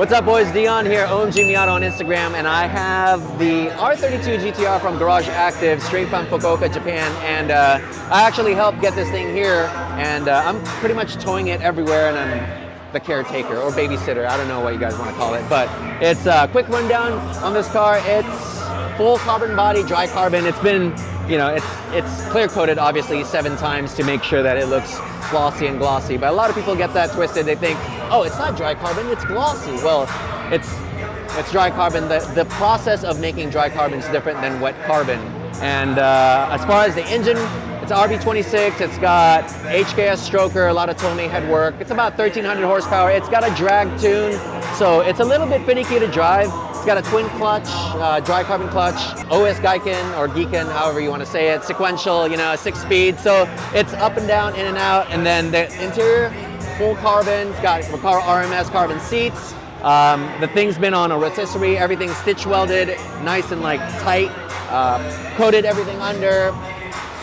What's up, boys? Deon here, OMG Miata on Instagram, and I have the R32 GTR from Garage Active, straight from Fukuoka, Japan, and I actually helped get this thing here, and I'm pretty much towing it everywhere, and I'm the caretaker or babysitter. I don't know what you guys want to call it, but it's a quick rundown on this car. It's full carbon body, dry carbon. It's been, you know, it's clear coated obviously 7 times to make sure that it looks glossy and glossy, but a lot of people get that twisted. They think, oh, it's not dry carbon, it's glossy. Well, it's dry carbon. The process of making dry carbon is different than wet carbon. And as far as the engine, it's RB26, it's got Hks stroker, a lot of Tomei headwork. It's about 1,300 horsepower. It's got a drag tune, so it's a little bit finicky to drive. It's got a twin clutch, dry carbon clutch, OS Gaiken or Geekin, however you want to say it, sequential, you know, 6-speed. So it's up and down, in and out. And then the interior, full carbon. It's got Recaro RMS carbon seats. The thing's been on a rotisserie, everything's stitch welded, nice and like tight, coated everything under.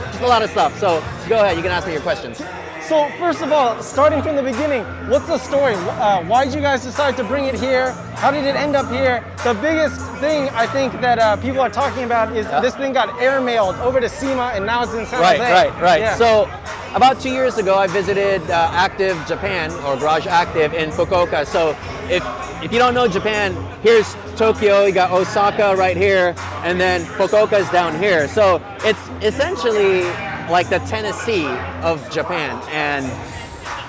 Just a lot of stuff. So go ahead, you can ask me your questions. So first of all, starting from the beginning, what's the story? Why did you guys decide to bring it here? How did it end up here? The biggest thing I think that people are talking about is this thing got airmailed over to SEMA and now it's in San Jose. Right. Yeah. So about 2 years ago, I visited Active Japan or Garage Active in Fukuoka. So if you don't know Japan, here's Tokyo, you got Osaka right here, and then Fukuoka is down here. So it's essentially like the Tennessee of Japan. And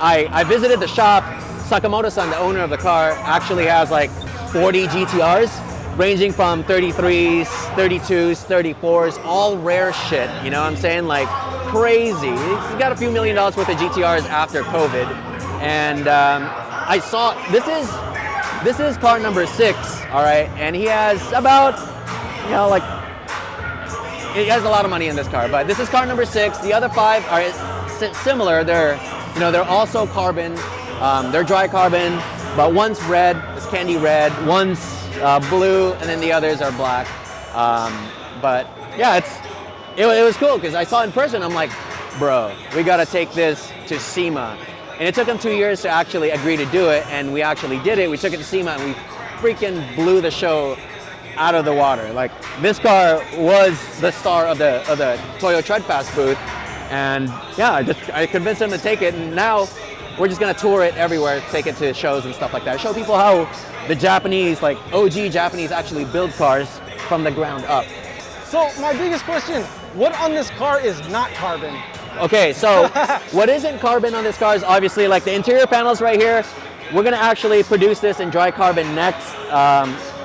I visited the shop. Sakamoto-san, the owner of the car, actually has like 40 GTRs, ranging from 33s, 32s, 34s, all rare shit, you know what I'm saying? Like crazy. He's got a few $1 million worth of GTRs after COVID. And I saw, this is car number 6, all right? And he has about, you know, like, he has a lot of money in this car, but this is car number 6. The other 5 are similar. They're also carbon. They're dry carbon, but one's red, it's candy red, one's blue, and then the others are black. But yeah, it was cool because I saw it in person. I'm like, bro, we gotta take this to SEMA. And it took him 2 years to actually agree to do it, and we actually did it. We took it to SEMA and we freaking blew the show out of the water. Like, this car was the star of the Toyo Treadfast booth, and yeah, I convinced him to take it, and now we're just gonna tour it everywhere, take it to shows and stuff like that. Show people how the Japanese, like OG Japanese, actually build cars from the ground up. So my biggest question, what on this car is not carbon? Okay, so what isn't carbon on this car is obviously like the interior panels right here. We're gonna actually produce this in dry carbon next.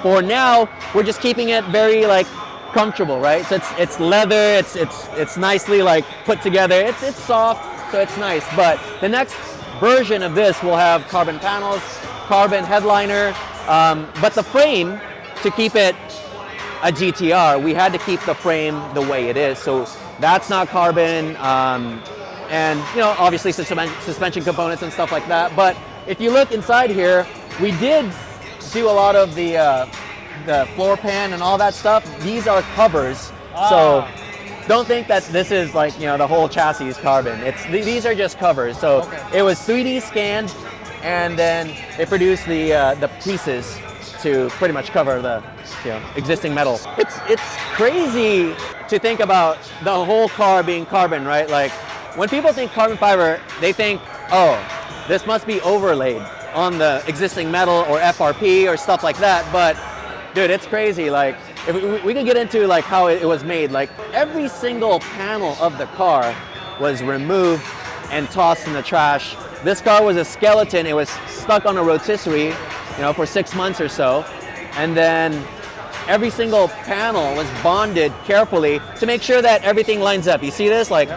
For now, we're just keeping it very like comfortable, right? So it's leather, it's nicely like put together. It's soft, so it's nice. But the next version of this will have carbon panels, carbon headliner, but the frame, to keep it a GTR, we had to keep the frame the way it is. So that's not carbon, and you know, obviously suspension components and stuff like that. But if you look inside here, we did do a lot of the floor pan and all that stuff. These are covers, so don't think that this is like, you know, the whole chassis is carbon. These are just covers. So it was 3D scanned, and then they produced the pieces to pretty much cover the, you know, existing metal. It's crazy to think about the whole car being carbon, right? Like, when people think carbon fiber, they think, oh, this must be overlaid on the existing metal or FRP or stuff like that. But dude, it's crazy. Like, if we could get into like how it was made. Like, every single panel of the car was removed and tossed in the trash. This car was a skeleton. It was stuck on a rotisserie, you know, for 6 months or so. And then every single panel was bonded carefully to make sure that everything lines up. You see this? Like,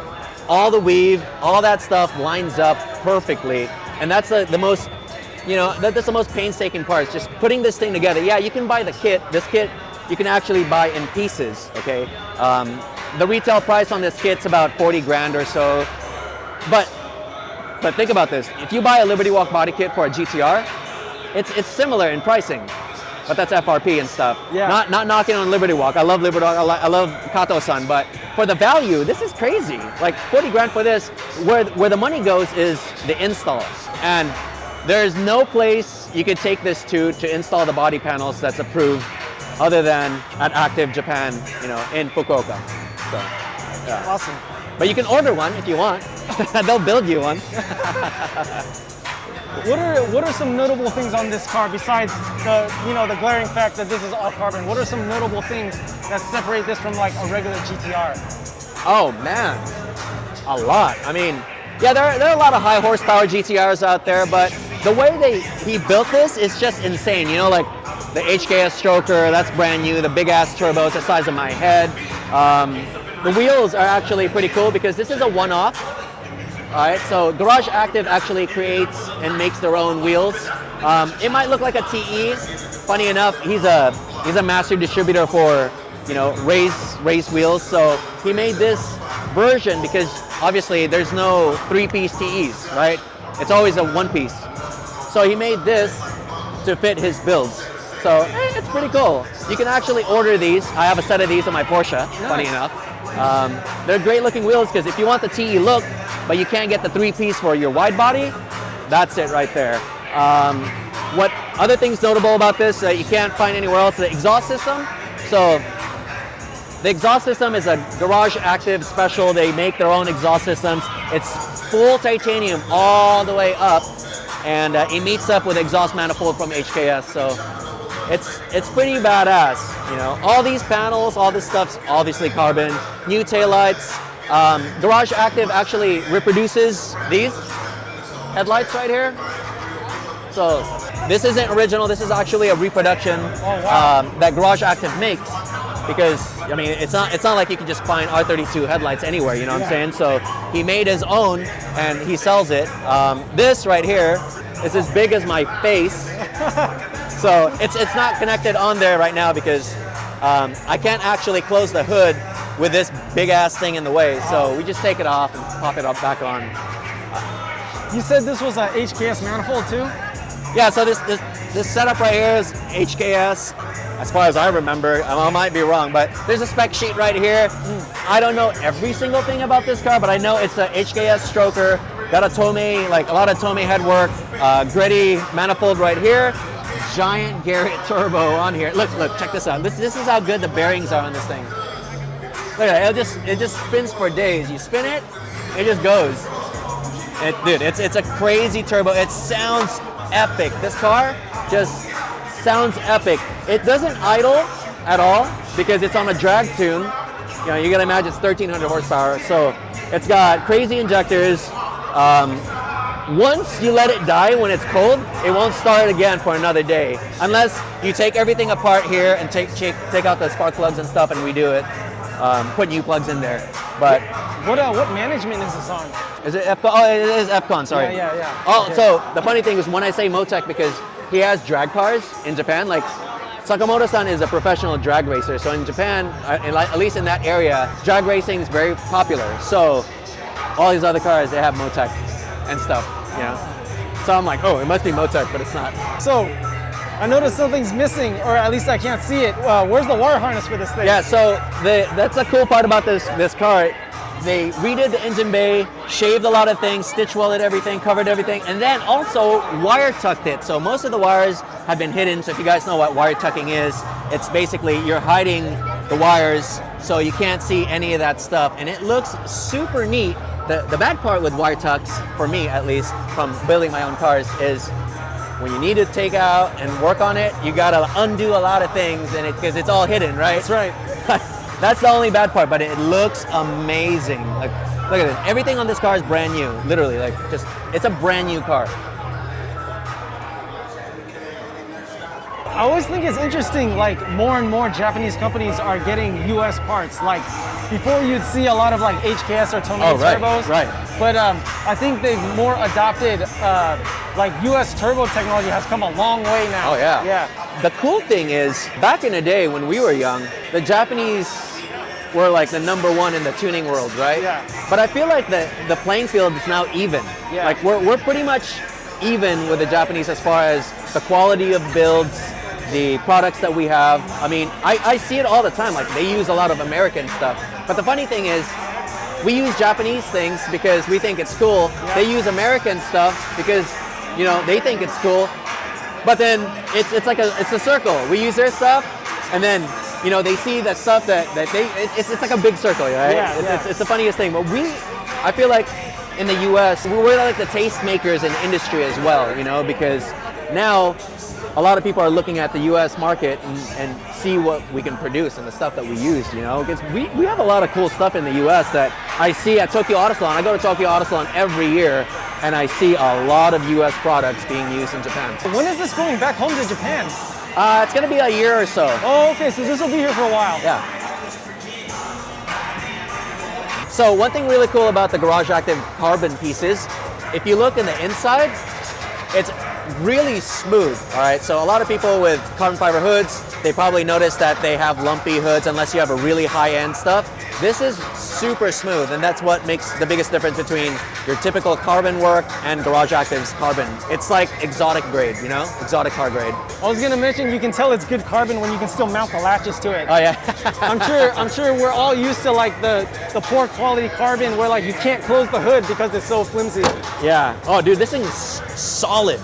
all the weave, all that stuff lines up perfectly. And that's the most, you know, that's the most painstaking part, is just putting this thing together. Yeah, you can buy the kit. This kit you can actually buy in pieces, okay? The retail price on this kit's about 40 grand or so. But think about this. If you buy a Liberty Walk body kit for a GTR, it's similar in pricing, but that's FRP and stuff. Yeah. Not knocking on Liberty Walk. I love Liberty Walk. I love Kato-san, but for the value, this is crazy. Like 40 grand for this. Where the money goes is the install, and there's no place you could take this to install the body panels that's approved other than at Active Japan, you know, in Fukuoka. So, yeah. Awesome. But you can order one if you want. They'll build you one. What are some notable things on this car besides the glaring fact that this is all carbon? What are some notable things that separate this from like a regular GTR? Oh man, a lot. I mean, yeah, there are a lot of high horsepower GTRs out there, but the way he built this is just insane. You know, like the HKS stroker, that's brand new. The big ass turbos, the size of my head. The wheels are actually pretty cool because this is a one-off. All right, so Garage Active actually creates and makes their own wheels. It might look like a TE. Funny enough, he's a master distributor for, you know, race wheels. So he made this version because obviously there's no 3-piece TEs, right? It's always a 1-piece. So he made this to fit his builds. So it's pretty cool. You can actually order these. I have a set of these on my Porsche, funny enough. They're great looking wheels because if you want the TE look, but you can't get the 3-piece for your wide body, that's it right there. What other things notable about this you can't find anywhere else, the exhaust system. So the exhaust system is a Garage Active special. They make their own exhaust systems. It's full titanium all the way up, and it meets up with exhaust manifold from HKS. So it's pretty badass. You know, all these panels, all this stuff's obviously carbon. New taillights. Garage Active actually reproduces these headlights right here. So this isn't original. This is actually a reproduction that Garage Active makes. Because I mean, it's not like you can just find R32 headlights anywhere. You know what I'm saying? So he made his own and he sells it. This right here is as big as my face. So it's not connected on there right now because I can't actually close the hood with this big ass thing in the way. So we just take it off and pop it up back on. You said this was a HKS manifold too? Yeah, so this setup right here is HKS, as far as I remember. I might be wrong, but there's a spec sheet right here. I don't know every single thing about this car, but I know it's a HKS stroker, got a Tomei, like a lot of Tomei headwork, gritty manifold right here, giant Garrett turbo on here. Look, check this out. This is how good the bearings are on this thing. Look at it, it just spins for days. You spin it, it just goes. Dude, it's a crazy turbo. It sounds epic. This car just sounds epic. It doesn't idle at all because it's on a drag tune. You know, you gotta imagine it's 1,300 horsepower. So it's got crazy injectors. Once you let it die when it's cold, it won't start again for another day. Unless you take everything apart here and take out the spark plugs and stuff and redo it. Put new plugs in there. But what management is this on? Is it FCON? Oh, it is FCON, sorry. Yeah. Oh, okay. So the funny thing is when I say Motec, because he has drag cars in Japan, like Sakamoto-san is a professional drag racer. So in Japan, at least in that area, drag racing is very popular. So all these other cars, they have Motec and stuff, you know. So I'm like, oh, it must be Motec, but it's not. So I noticed something's missing, or at least I can't see it. Where's the wire harness for this thing? Yeah, so that's the cool part about this car. They redid the engine bay, shaved a lot of things, stitch welded everything, covered everything, and then also wire tucked it. So most of the wires have been hidden. So if you guys know what wire tucking is, it's basically you're hiding the wires so you can't see any of that stuff. And it looks super neat. The bad part with wire tucks, for me at least, from building my own cars, is when you need to take out and work on it, you gotta undo a lot of things, and because it's all hidden, right? That's right. That's the only bad part, but it looks amazing. Like, look at this. Everything on this car is brand new, literally. Like, it's a brand new car. I always think it's interesting, like more and more Japanese companies are getting US parts. Like before you'd see a lot of like HKS or Tomei turbos. Right. But I think they've more adopted, like US turbo technology has come a long way now. Oh yeah. Yeah. The cool thing is, back in the day when we were young, the Japanese were like the #1 in the tuning world, right? Yeah. But I feel like the playing field is now even. Yeah. Like we're pretty much even with the Japanese as far as the quality of builds, the products that we have. I mean, I see it all the time. Like they use a lot of American stuff. But the funny thing is, we use Japanese things because we think it's cool. Yeah. They use American stuff because, you know, they think it's cool. But then it's like it's a circle. We use their stuff, and then you know they see the stuff that it's like a big circle, right? Yeah, It's the funniest thing. But I feel like in the U.S. we're like the tastemakers in industry as well, you know, because now a lot of people are looking at the U.S. market and see what we can produce and the stuff that we use, you know, because we have a lot of cool stuff in the U.S. that I see at Tokyo Auto Salon. I go to Tokyo Auto Salon every year, and I see a lot of U.S. products being used in Japan. When is this going back home to Japan? It's going to be a year or so. Oh, okay, so this will be here for a while. Yeah. So one thing really cool about the Garage Active carbon pieces, if you look in the inside, it's really smooth, all right? So a lot of people with carbon fiber hoods, they probably notice that they have lumpy hoods unless you have a really high-end stuff. This is super smooth, and that's what makes the biggest difference between your typical carbon work and Garage Active's carbon. It's like exotic grade, you know? Exotic car grade. I was gonna mention you can tell it's good carbon when you can still mount the latches to it. Oh yeah. I'm sure we're all used to like the poor quality carbon where like you can't close the hood because it's so flimsy. Yeah. Oh dude, this thing is solid.